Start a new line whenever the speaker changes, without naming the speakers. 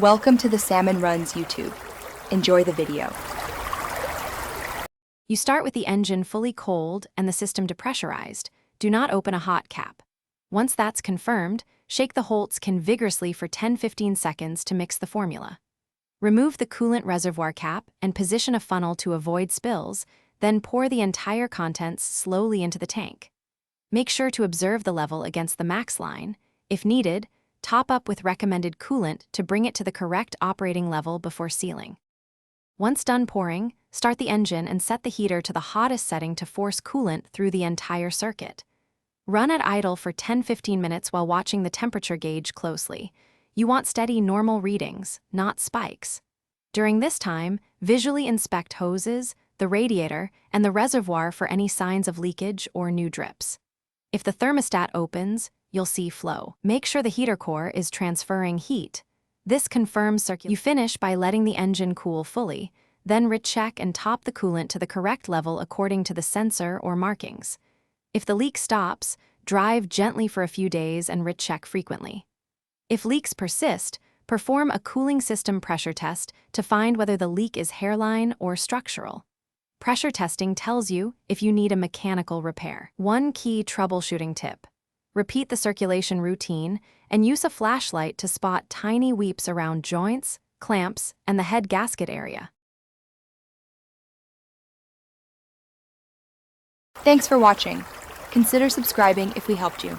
Welcome to the Salmon Runs YouTube. Enjoy the video.
You start with the engine fully cold and the system depressurized. Do not open a hot cap. Once that's confirmed, shake the Holts can vigorously for 10-15 seconds to mix the formula. Remove the coolant reservoir cap and position a funnel to avoid spills, then pour the entire contents slowly into the tank. Make sure to observe the level against the max line. If needed, top up with recommended coolant to bring it to the correct operating level before sealing. Once done pouring, start the engine and set the heater to the hottest setting to force coolant through the entire circuit. Run at idle for 10-15 minutes while watching the temperature gauge closely. You want steady, normal readings, not spikes. During this time, visually inspect hoses, the radiator, and the reservoir for any signs of leakage or new drips. If the thermostat opens, you'll see flow. Make sure the heater core is transferring heat. This confirms circulation. You finish by letting the engine cool fully, then recheck and top the coolant to the correct level according to the sensor or markings. If the leak stops, drive gently for a few days and recheck frequently. If leaks persist, perform a cooling system pressure test to find whether the leak is hairline or structural. Pressure testing tells you if you need a mechanical repair. One key troubleshooting tip: repeat the circulation routine and use a flashlight to spot tiny weeps around joints, clamps, and the head gasket area.
Thanks for watching. Consider subscribing if we helped you.